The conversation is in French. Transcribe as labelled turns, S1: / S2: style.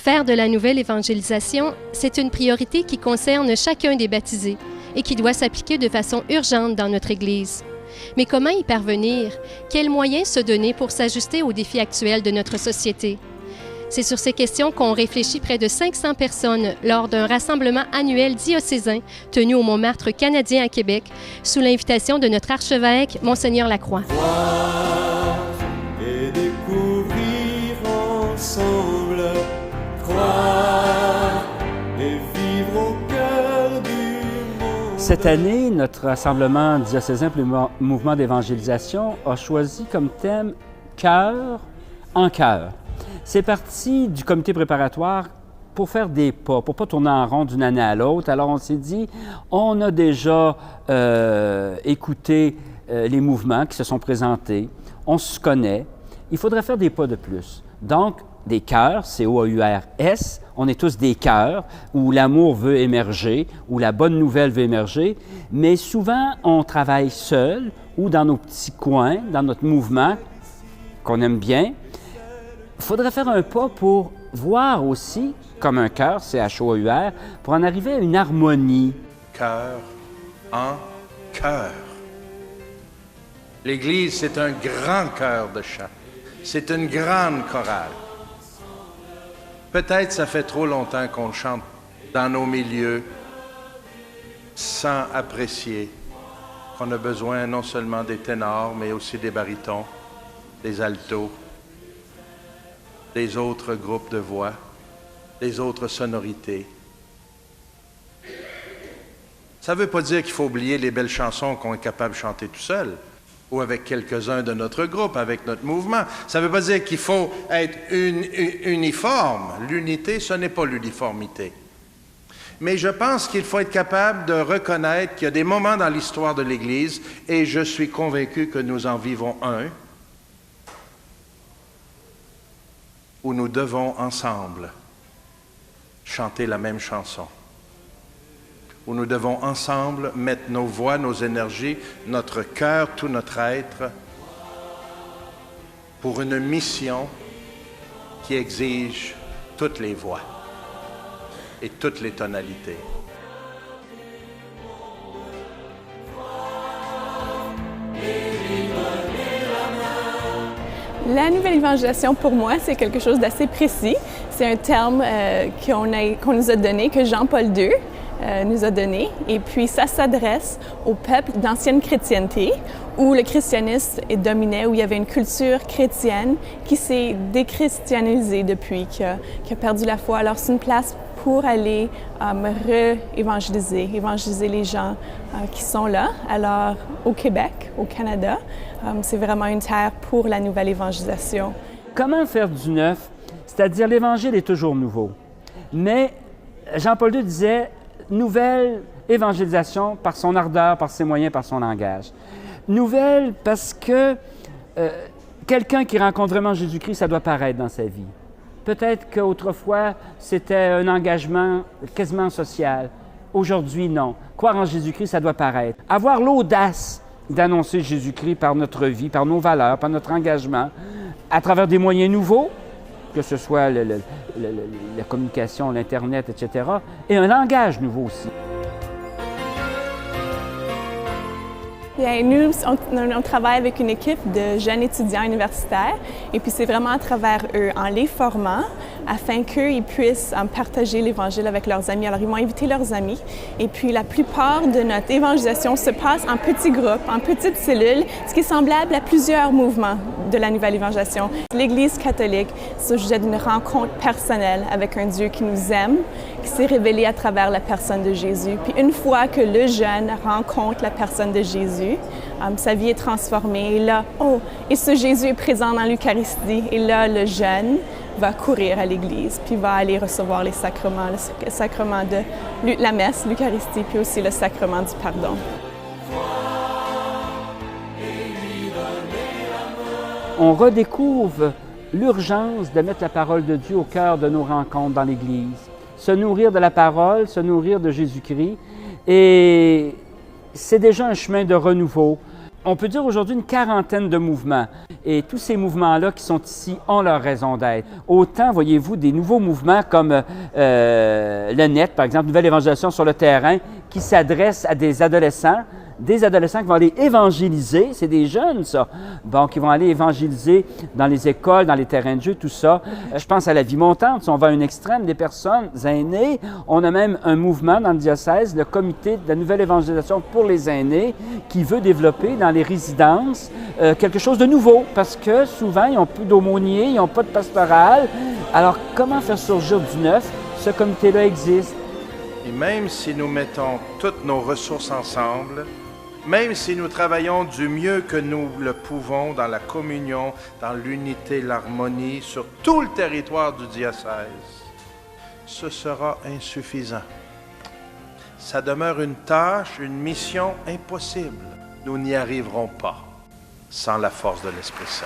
S1: Faire de la nouvelle évangélisation, c'est une priorité qui concerne chacun des baptisés et qui doit s'appliquer de façon urgente dans notre Église. Mais comment y parvenir? Quels moyens se donner pour s'ajuster aux défis actuels de notre société? C'est sur ces questions qu'ont réfléchi près de 500 personnes lors d'un rassemblement annuel diocésain tenu au Montmartre canadien à Québec, sous l'invitation de notre archevêque, Monseigneur Lacroix.
S2: Voir et découvrir ensemble, croire et vivre au cœur du monde.
S3: Cette année, notre rassemblement diocésain pour le mouvement d'évangélisation a choisi comme thème « Cœur en cœur ». C'est parti du comité préparatoire pour faire des pas, pour ne pas tourner en rond d'une année à l'autre. Alors on s'est dit, on a déjà écouté les mouvements qui se sont présentés, on se connaît, il faudrait faire des pas de plus. Donc, des cœurs, C-O-A-U-R-S, on est tous des cœurs où l'amour veut émerger, où la bonne nouvelle veut émerger, mais souvent on travaille seul ou dans nos petits coins, dans notre mouvement qu'on aime bien. Il faudrait faire un pas pour voir aussi, comme un cœur, C-H-O-U-R, pour en arriver à une harmonie.
S4: Cœur en cœur. L'Église, c'est un grand chœur de chant. C'est une grande chorale. Peut-être ça fait trop longtemps qu'on chante dans nos milieux sans apprécier qu'on a besoin non seulement des ténors, mais aussi des barytons, des altos, des autres groupes de voix, des autres sonorités. Ça ne veut pas dire qu'il faut oublier les belles chansons qu'on est capable de chanter tout seul, ou avec quelques-uns de notre groupe, avec notre mouvement. Ça ne veut pas dire qu'il faut être uniforme. L'unité, ce n'est pas l'uniformité. Mais je pense qu'il faut être capable de reconnaître qu'il y a des moments dans l'histoire de l'Église, et je suis convaincu que nous en vivons un, où nous devons ensemble chanter la même chanson, où nous devons ensemble mettre nos voix, nos énergies, notre cœur, tout notre être, pour une mission qui exige toutes les voix et toutes les tonalités.
S5: La nouvelle évangélisation, pour moi, c'est quelque chose d'assez précis. C'est un terme qu'on nous a donné, que Jean-Paul II nous a donné. Et puis, ça s'adresse au peuple d'ancienne chrétienté, où le christianisme dominait, où il y avait une culture chrétienne qui s'est déchristianisée depuis, qui a perdu la foi. Alors, c'est une place pour aller évangéliser les gens qui sont là. Alors, au Québec, au Canada, c'est vraiment une terre pour la nouvelle évangélisation.
S3: Comment faire du neuf? C'est-à-dire, l'Évangile est toujours nouveau. Mais Jean-Paul II disait « nouvelle évangélisation par son ardeur, par ses moyens, par son langage ». Nouvelle parce que quelqu'un qui rencontre vraiment Jésus-Christ, ça doit paraître dans sa vie. Peut-être qu'autrefois, c'était un engagement quasiment social. Aujourd'hui, non. Croire en Jésus-Christ, ça doit paraître. Avoir l'audace d'annoncer Jésus-Christ par notre vie, par nos valeurs, par notre engagement, à travers des moyens nouveaux, que ce soit la communication, l'Internet, etc., et un langage nouveau aussi.
S5: Bien, nous, on travaille avec une équipe de jeunes étudiants universitaires et puis c'est vraiment à travers eux, en les formant, afin qu'eux puissent partager l'Évangile avec leurs amis. Alors, ils vont inviter leurs amis et puis la plupart de notre évangélisation se passe en petits groupes, en petites cellules, ce qui est semblable à plusieurs mouvements de la nouvelle évangélisation. L'Église catholique, c'est au sujet d'une rencontre personnelle avec un Dieu qui nous aime, qui s'est révélé à travers la personne de Jésus. Puis une fois que le jeune rencontre la personne de Jésus, sa vie est transformée. Et là, et ce Jésus est présent dans l'Eucharistie. Et là, le jeune va courir à l'Église, puis va aller recevoir les sacrements, le sacrement de la messe, l'Eucharistie, puis aussi le sacrement du pardon.
S3: On redécouvre l'urgence de mettre la parole de Dieu au cœur de nos rencontres dans l'Église. Se nourrir de la parole, se nourrir de Jésus-Christ. Et c'est déjà un chemin de renouveau. On peut dire aujourd'hui une quarantaine de mouvements. Et tous ces mouvements-là qui sont ici ont leur raison d'être. Autant, voyez-vous, des nouveaux mouvements comme le NET, par exemple, Nouvelle évangélisation sur le terrain, qui s'adresse à des adolescents qui vont aller évangéliser, c'est des jeunes, ça, bon, qui vont aller évangéliser dans les écoles, dans les terrains de jeu, tout ça. Je pense à la vie montante, si on va à un extrême, des personnes aînées. On a même un mouvement dans le diocèse, le comité de la nouvelle évangélisation pour les aînés, qui veut développer dans les résidences quelque chose de nouveau, parce que souvent, ils n'ont plus d'aumônier, ils n'ont pas de pastoral. Alors, comment faire surgir du neuf? Ce comité-là existe.
S4: Et même si nous mettons toutes nos ressources ensemble, même si nous travaillons du mieux que nous le pouvons dans la communion, dans l'unité, l'harmonie, sur tout le territoire du diocèse, ce sera insuffisant. Ça demeure une tâche, une mission impossible. Nous n'y arriverons pas sans la force de l'Esprit Saint.